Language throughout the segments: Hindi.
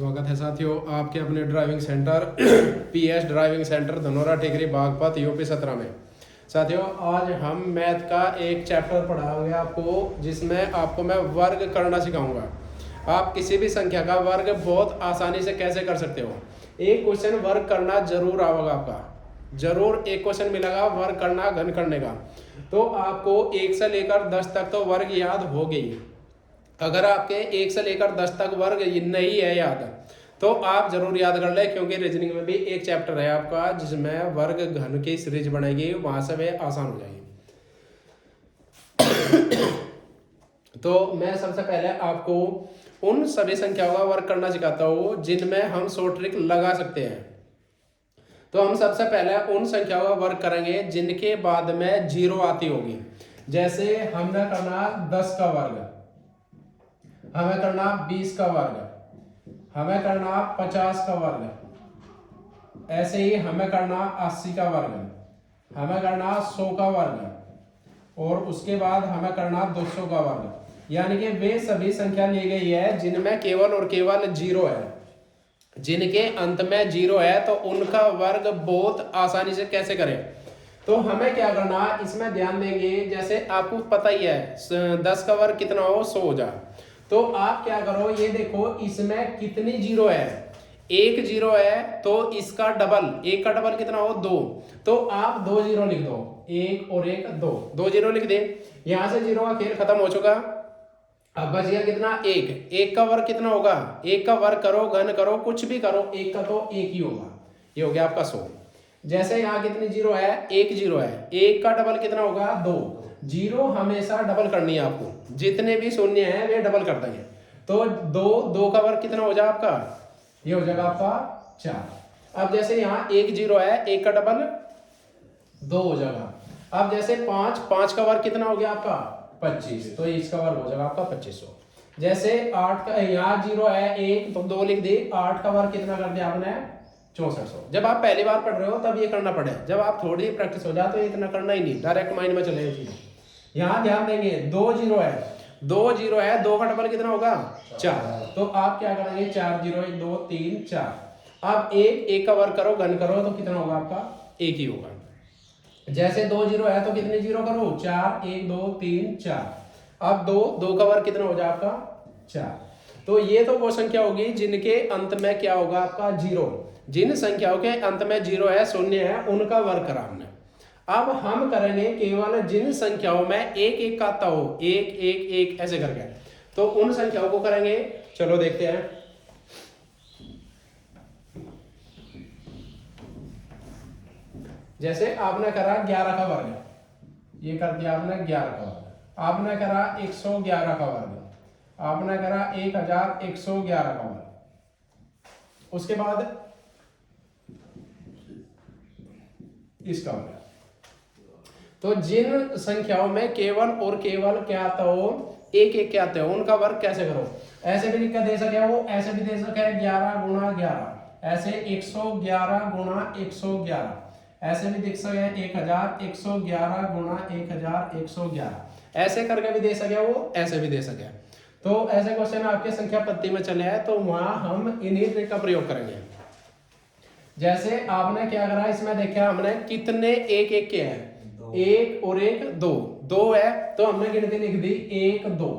स्वागत है साथियों आपके अपने driving centre PS driving centre Dhanora Tekri Baghpat UP 17 में। साथियों आज हम मैथ का एक चैप्टर पढ़ाएंगे आपको, जिसमें आपको मैं वर्ग करना सिखाऊंगा। आप किसी भी संख्या का वर्ग बहुत आसानी से कैसे कर सकते हो। एक क्वेश्चन वर्ग करना जरूर आएगा आपका, जरूर एक क्वेश्चन मिलेगा वर्ग करना घन करने का। तो आपको 1 से लेकर 10 तक तो वर्ग याद हो गई। अगर आपके 1 से लेकर 10 तक वर्ग नहीं है याद, तो आप जरूर याद कर ले, क्योंकि रीजनिंग में भी एक चैप्टर है आपका जिसमें वर्ग घन की सीरीज बनेगी, वहां से वे आसान हो जाएगी। तो मैं सबसे पहले आपको उन सभी संख्याओं का वर्ग करना सिखाता हूं जिनमें हम शॉर्ट ट्रिक लगा सकते हैं। तो हम सबसे पहले उन संख्याओं का वर्ग करेंगे जिनके बाद में 0 आती होगी। जैसे हमने करना 10 का वर्ग, हमें करना 20 का वर्ग, हमें करना 50 का वर्ग, ऐसे ही हमें करना 80 का वर्ग, हमें करना 100 का वर्ग, और उसके बाद हमें करना 200 का वर्ग। यानी कि वे सभी संख्या ली गई है जिनमें केवल और केवल 0 है। जिनके अंत में 0 है तो उनका वर्ग बहुत आसानी से कैसे करें। तो हमें क्या करना, इसमें ध्यान देंगे। जैसे आपको पता ही है 10 का वर्ग कितना हो, 100 हो जाए। तो आप क्या करो, ये देखो इसमें कितनी 0 है, 1 0 है, तो इसका डबल, 1 का डबल कितना हो, 2। तो आप 2 0 लिख दो, 1 और 1 2, 2 0 लिख दे। यहां से 0 का खेल खत्म हो चुका। अब बच गया कितना, 1। 1 का वर्ग कितना होगा, 1 का वर्ग करो, घन करो, कुछ भी करो, 1 का तो 1 ही होगा। ये हो गया आपका 100। जैसे यहाँ कितनी 0 है, 1 0 है, 1 का डबल कितना होगा, 2। 0 हमेशा डबल करनी है आपको, जितने भी शून्य हैं वे डबल कर देंगे। तो 2 का वर्ग कितना हो जाएगा आपका, ये हो जाएगा आपका 4। अब जैसे यहाँ 1 0 है, 1 का डबल 2 हो जाएगा। अब जैसे 5 का वर्ग कितना हो गया आपका 25, तो इसका वर्ग हो जाएगा आपका 2500। जैसे 8 का, यहाँ 0 है 1, तो 2 लिख दी, 8 का वर्ग कितना कर दिया आपने 6400। जब आप पहली बार पढ़ रहे हो तब ये करना पड़े, जब आप थोड़ी प्रैक्टिस हो जाए तो इतना करना ही नहीं, डायरेक्ट माइंड में चले चीज। यहाँ ध्यान देंगे 2 0 है, 2 0 है, 2 का डबल कितना होगा 4। तो आप क्या करेंगे, 4 0 1 2 3 4। अब 1 का वर्ग करो, घन करो, तो कितना होगा आपका 1 ही होगा। जैसे 2 0 है तो कितने 0 करो, 4 1 2 3 4। अब 2 का वर्ग कितना हो जाए आपका 4। तो ये तो वो संख्या होगी जिनके अंत में क्या होगा आपका 0। जिन संख्याओं के अंत में 0 है, शून्य है, उनका वर्ग करा हमने। अब हम करेंगे केवल जिन संख्याओं में 1 1 आता हो, 1 1 1 ऐसे करके, तो उन संख्याओं को करेंगे। चलो देखते हैं। जैसे आपने करा 11 का वर्ग, ये कर दिया आपने 11 का वर्ग। आपने करा 111 का वर्ग, आपने करा 1111 का वर्ग, उसके बाद इसका वर्ग। तो जिन संख्याओं में केवल और केवल क्या आता हो, 1 1 क्या आते हो, उनका वर्ग कैसे करो। ऐसे भी लिख कर दे सके वो, ऐसे भी दे सके 11 गुणा 11, ऐसे 111 गुणा 111, ऐसे भी दिख सके 1111 गुणा 1111, ऐसे करके भी दे सके वो, ऐसे भी दे सके। तो ऐसे क्वेश्चन आपके संख्या पत्ती में चले हैं, तो वहां हम इन्हीं ट्रिक का प्रयोग करेंगे। जैसे आपने क्या करा, इसमें देखा हमने कितने 1 1 के हैं, 1 और 1 2, 2 है, तो हमने गिनती लिख दी 1 2।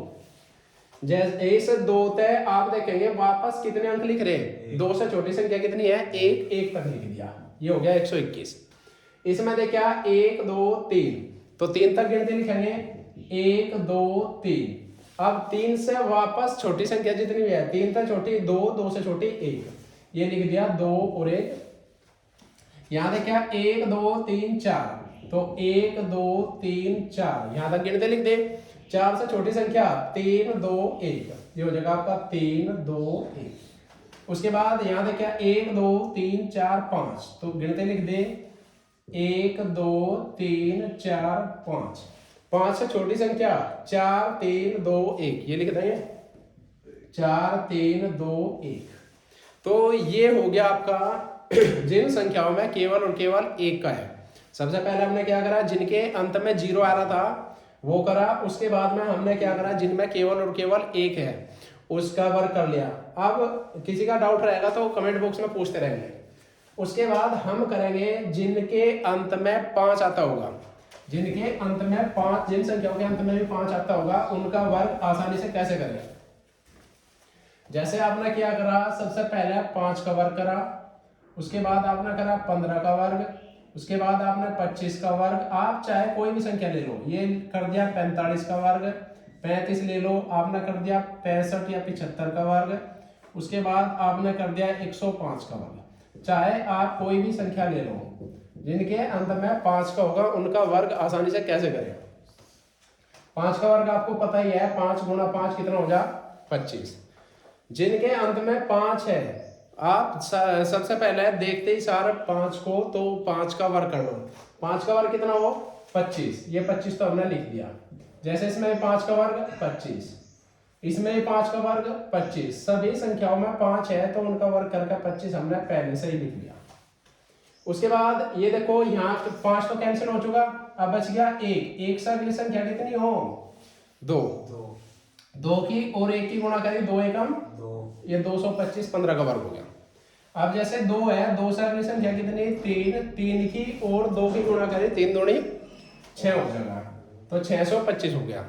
जैसे इस 2 तय आप देखेंगे वापस कितने अंक लिख रहे, 2 से छोटी संख्या कितनी है, 1 1 तक लिख दिया, ये हो गया 121। इसमें देखा 1 2 3, तो 3 तक गिनती लिखेंगे 1 2 3। अब 3 से वापस छोटी संख्या जितनी भी है, 3 से छोटी 2, 2 से छोटी 1, ये लिख दिया 2 और 1। यहां देखा 1 2 3 4, तो 1 2 3 4, यहां तक गिनते लिख दे। 4 से छोटी संख्या 3 2 1, ये हो जाएगा आपका 3 2 1। उसके बाद यहां देखा 1 2 3 4 5, तो गिनते लिख दे 1 2 3 4 5। 5 से छोटी संख्या 4 3 2 1, ये लिख देंगे 4 3 2 1। तो ये हो गया आपका जिन संख्याओं में केवल और केवल 1 का है। सबसे पहले हमने क्या करा, जिनके अंत में 0 आ रहा था वो करा। उसके बाद में हमने क्या करा, जिनमें केवल और केवल 1 है उसका वर्ग कर लिया। अब किसी का डाउट रहेगा तो कमेंट बॉक्स में पूछते रहेंगे। उसके बाद हम करेंगे जिनके अंत में 5 आता होगा, जिनके अंत में 5, जिन संख्याओं के अंत में भी 5 आता होगा उनका वर्ग आसानी से कैसे करें। जैसे आपने क्या करा, सबसे पहले 5 का वर्ग करा, उसके बाद आपने करा 15 का वर्ग, उसके बाद आपने 25 का वर्ग, आप चाहे कोई भी संख्या ले लो, ये कर दिया 45 का वर्ग, 35 ले लो, आपने कर दिया 65 या 75 का वर्ग, उसके बाद आपने कर दिया 105 का वर्ग। चाहे आप कोई भी संख्या ले लो, जिनके अंत में 5 का होगा उनका वर्ग आसानी से कैसे करें। 5 का वर्ग आपको पता ही है, 5 गुणा 5 कितना हो जा 25। जिनके अंत में 5 है, आप सबसे पहले देखते ही सारे 5 को, तो 5 का वर्ग कर लो। 5 का वर्ग कितना हो 25, ये 25 तो हमने लिख दिया। जैसे इसमें 5 का वर्ग 25, इसमें 5 का वर्ग 25, सभी संख्याओं में 5 है तो उनका वर्ग करके 25 हमने पहले से ही लिख लिया। उसके बाद ये देखो यहाँ 5 तो कैंसिल हो चुका, अब बच गया 1 से अगली संख्या कितनी हो 2 की और 1 की गुणा करें 2 एकम 2, ये 225 15 का वर्ग हो गया। अब जैसे 2 है, 2 से अगली संख्या कितनी 3 की और 2 की गुणा करें 3 दूनी 6 हो जाएगा, तो 625 हो गया।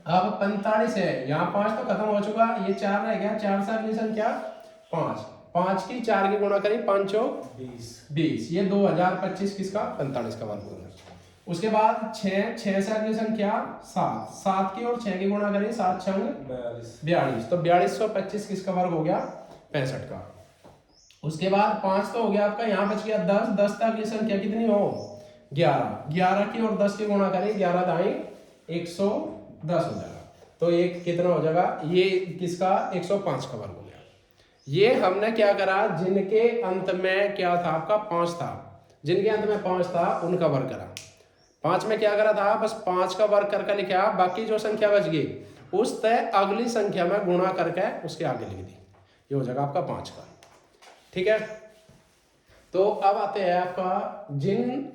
अब 45 है, यहाँ 5 तो खत्म हो चुका, ये 4 रह गया, 4 से अगली संख्या 5 की 4 की गुणा करें 5 20, ये 2025 किसका 45 का वर्ग हो गया। उसके बाद 6 से अगली संख्या 7 की और 6 की गुणा करें 7 छंग 42, तो 4225 किसका वर्ग हो गया 65 का। उसके बाद 5 तो हो गया आपका, यहाँ बच गया 10 तक अगली संख्या कितनी हो 11 की और 10 की गुणा करें 11 दाई 110 हो जाएगा, तो एक कितना हो जाएगा ये किसका 105 का वर्ग हो गया। ये हमने क्या करा, जिनके अंत में क्या था आपका 5 था, जिनके अंत में 5 था उनका वर्ग करा। 5 में क्या करा था, बस 5 का वर्ग करके लिखा, बाकी जो संख्या बच गई उस तय अगली संख्या में गुणा करके उसके आगे लिख दी, ये हो जाएगा आपका 5 का। ठीक है, तो अब आते हैं आपका जिन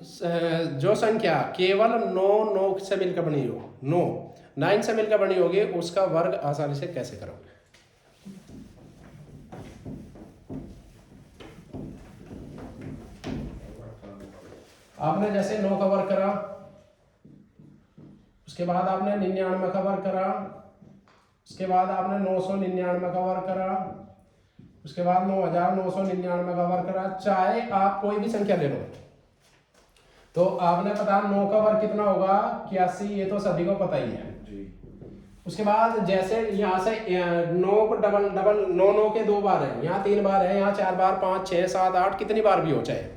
जो संख्या केवल 9 से मिलकर बनी हो, 9 से मिलकर बनी होगी उसका वर्ग आसानी से कैसे करोगे। आपने जैसे 9 का वर्ग करा, उसके बाद आपने 99 का वर्ग करा, उसके बाद आपने 999 का वर्ग करा, उसके बाद 9999 का वर्ग करा। चाहे आप कोई भी संख्या ले लो, तो आपने पता 9 का वर्ग कितना होगा 81, ये तो सभी को पता ही है जी। उसके बाद जैसे यहाँ से 9 को डबल 9 के 2 बार है, यहाँ 3 बार है, यहाँ 4 बार 5 6 7 8 कितनी बार भी हो, चाहे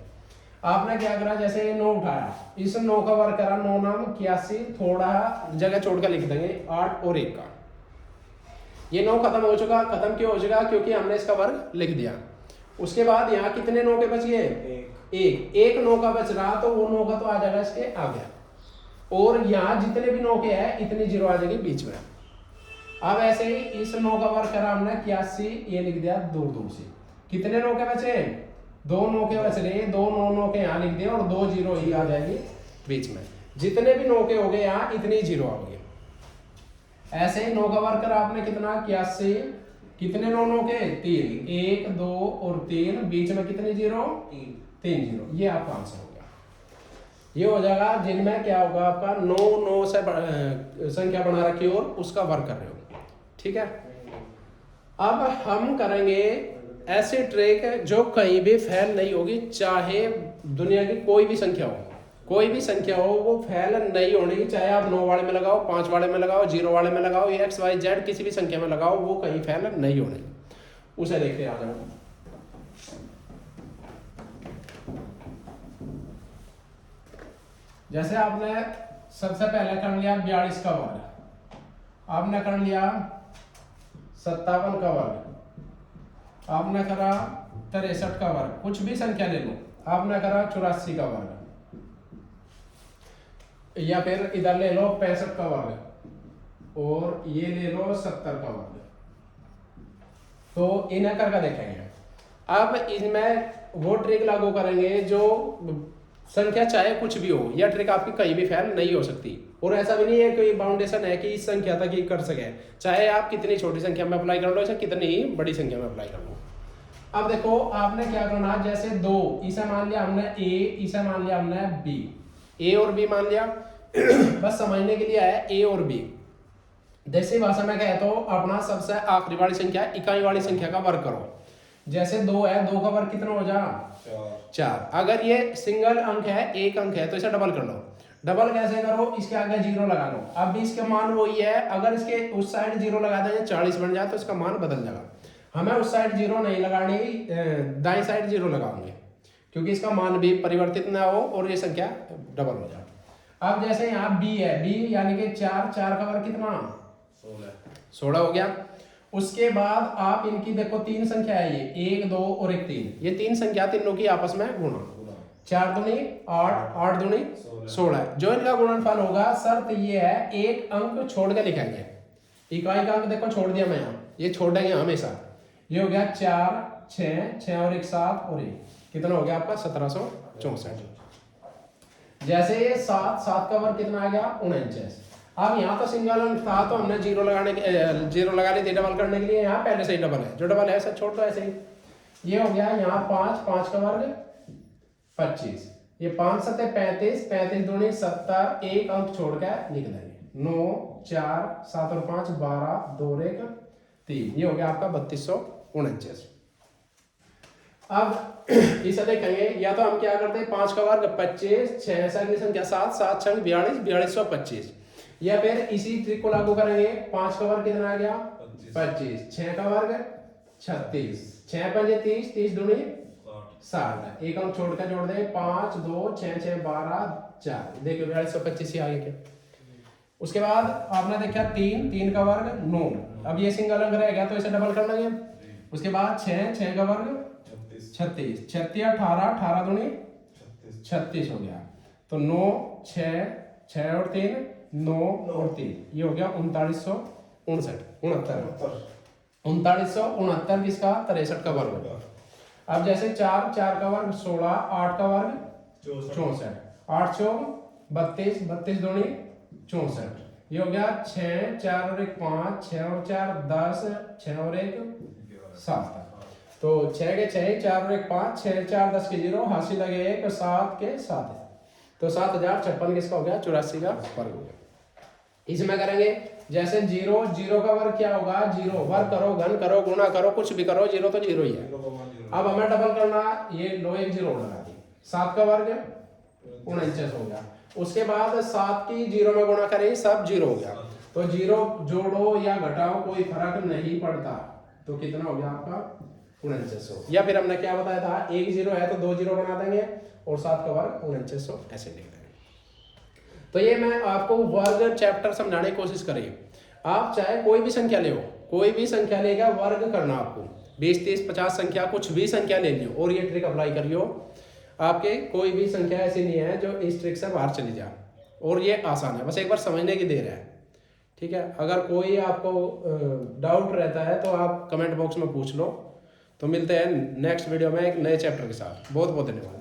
आपने क्या करा, जैसे ये 9 उठाया, इस 9 का वर्ग करा, 9 नाम 81, थोड़ा जगह छोड़कर लिख देंगे 8 और 1 का, ये 9 खत्म हो चुका। खत्म क्यों हो चुका, क्योंकि हमने इसका वर्ग लिख दिया। उसके बाद यहाँ कितने 9 के बच गए, एक 9 का बच रहा, तो वो 9 का तो आ जाएगा इसके आगे, और यहाँ जितने भी 9 के हैं इतनी 0 आ जाएगी बीच में। अब ऐसे ही इस 9 का वर्ग करा हमने 81, ये लिख दिया 2 से, कितने 9 के बचे 2 9 के बच रहे, 2 9 के यहाँ लिख दिया और 2 0 ही आ जाएगी बीच में, जितने भी 9 के हो गए यहाँ इतनी 0 आ गई। ऐसे ही 9 का वर्ग करा आपने कितना 81, कितने 9 के 3, 1 2 और 3, बीच में कितनी 0 3 0, ये आपका आंसर हो गया। ये हो जाएगा जिनमें क्या होगा आपका 9 से संख्या बना रखी और उसका वर्ग कर रहे हो। ठीक है, अब हम करेंगे ऐसी ट्रिक जो कहीं भी फेल नहीं होगी, चाहे दुनिया की कोई भी संख्या हो, कोई भी संख्या हो वो फेल नहीं होने, चाहे आप 9 वाले में लगाओ, 5 वाले में लगाओ, 0 वाले में लगाओ, एक्स वाई जेड किसी भी संख्या में लगाओ, वो कहीं फेल नहीं होने। उसे देखते आ जाओ। जैसे आपने सबसे पहले कर लिया 42 का वर्ग, आपने कर लिया 57 का वर्ग, आपने करा 63 का वर्ग, कुछ भी संख्या ले लो, आपने करा 84 का वर्ग, या फिर इधर ले लो 65 का वर्ग, और ये ले लो 70 का वर्ग, तो इन्हें करके देखेंगे। अब इनमें वो ट्रिक लागू करेंगे जो संख्या चाहे कुछ भी हो, यह ट्रिक आपकी कहीं भी फेल नहीं हो सकती। और ऐसा भी नहीं है कोई बाउंडेशन है कि इस संख्या तक ही कर सके, चाहे आप कितनी छोटी संख्या में अप्लाई कर लो चाहे कितनी बड़ी संख्या में अप्लाई कर लो। अब देखो आपने क्या करना, जैसे 2 इसे मान लिया हमने a, इसे मान लिया हमने b, a और b मान लिया बस समझने के लिए है a और b। जैसे भाषा में कहता हूं अपना सबसे आखिरी वाली संख्या इकाई वाली संख्या का वर्ग करो। जैसे 2 है, 2 का वर्ग कितना हो जाएगा 4। अगर ये सिंगल अंक है, एक अंक है, तो इसे डबल कर लो। डबल कैसे करो, इसके आगे 0 लगा लो। अब भी इसके मान वही है, अगर इसके उस साइड 0 लगा देंगे 40 बन जाए तो इसका मान बदल जाएगा। हमें उस साइड 0 नहीं लगानी, दाएं साइड 0 लगाओगे क्योंकि इसका मान भी परिवर्तित ना हो और ये संख्या डबल हो जाए। अब जैसे यहाँ b है, b यानी कि 4 का वर्ग कितना 16 हो गया। उसके बाद आप इनकी देखो 3 संख्या है, ये 1 2 और 1 3, ये 3 संख्या तीनों की आपस में गुणा, 4 दूनी 8, 8 दूनी 16। जो इनका गुणनफल होगा शर्त ये है एक अंक छोड़ के लिखेंगे। इकाई का अंक देखो छोड़ दिया मैं यहाँ, ये छोड़ेंगे हमेशा। ये हो गया 4 6 और 1 7 और 1 कितना हो गया आपका 1764। जैसे ये 7 का वर्ग कितना आ गया 49। अब यहाँ तो सिंगल अंक था तो हमने 0 लगा ली थी डबल करने के लिए, यहाँ पहले से ही डबल है, जो डबल है सब छोड़ दो ऐसे ही। ये हो गया यहाँ 5 का वर्ग 25, ये 5 7 35, 35 दूनी 70, एक अंक छोड़ के लिख देंगे 9 4 7 और 5 12 2 और 1 3, ये हो गया आपका 3249। अब इसे देखेंगे, या तो हम क्या करते हैं 5 का वर्ग 25, 6 से अगली संख्या 7 7 6 42 4225, या फिर इसी ट्रिक को लागू करेंगे। 5 का वर्ग कितना आ गया 25, 6 का वर्ग 36, 6 5 30, 30 दूनी 60, एक अंक छोड़ कर जोड़ दे 5 2 6 6 12 4, देखिए 4225 ही आगे के। उसके बाद आपने देखा 3 का वर्ग 9, अब ये सिंगल अंक रह गया तो इसे डबल कर लेंगे। उसके बाद 6 का वर्ग 36, 36 18, 18 दूनी 36 हो गया, तो 9 6 और 3 9 और 3, ये हो गया 3969 3969 किसका 63 का वर्ग होगा। अब जैसे 4 का वर्ग 16, 8 का वर्ग 64, 8 चौक 32, 32 दूनी 64, ये हो गया 6 4 और 1 5, 6 और 4 10, 6 और 1 7, तो 6 के 6 4 और 1 5, 6 4 10 के 0, हासिल लगे 1 7 के 7, तो 7056 किसका हो गया 84 का वर्ग हो गया। इसमें करेंगे जैसे 0 का वर्ग क्या होगा 0, वर्ग करो घन करो गुणा करो कुछ भी करो 0 तो 0 ही है। अब हमें डबल करना, ये लो एक 0 लगा दी, 7 का वर्ग 49 हो गया। उसके बाद 7 की 0 में गुणा करें सब 0 हो गया, तो 0 जोड़ो या घटाओ कोई फर्क नहीं पड़ता, तो कितना हो गया आपका 4900। या फिर हमने क्या बताया था, एक 0 है तो 2 0 बना देंगे और 7 का वर्ग 4900 ऐसे लिख देंगे। तो ये मैं आपको वर्ग चैप्टर समझाने की कोशिश करी। आप चाहे कोई भी संख्या ले, कोई भी संख्या लेगा वर्ग करना आपको, 20 30 50 संख्या कुछ भी संख्या ले लियो और ये ट्रिक अप्लाई करियो, आपके कोई भी संख्या ऐसी नहीं है जो इस ट्रिक से बाहर चली जाए, और ये आसान है, बस एक बार समझने की देर है। ठीक है, अगर कोई आपको डाउट रहता है तो आप कमेंट बॉक्स में पूछ लो। तो मिलते हैं नेक्स्ट वीडियो में एक नए चैप्टर के साथ। बहुत बहुत धन्यवाद।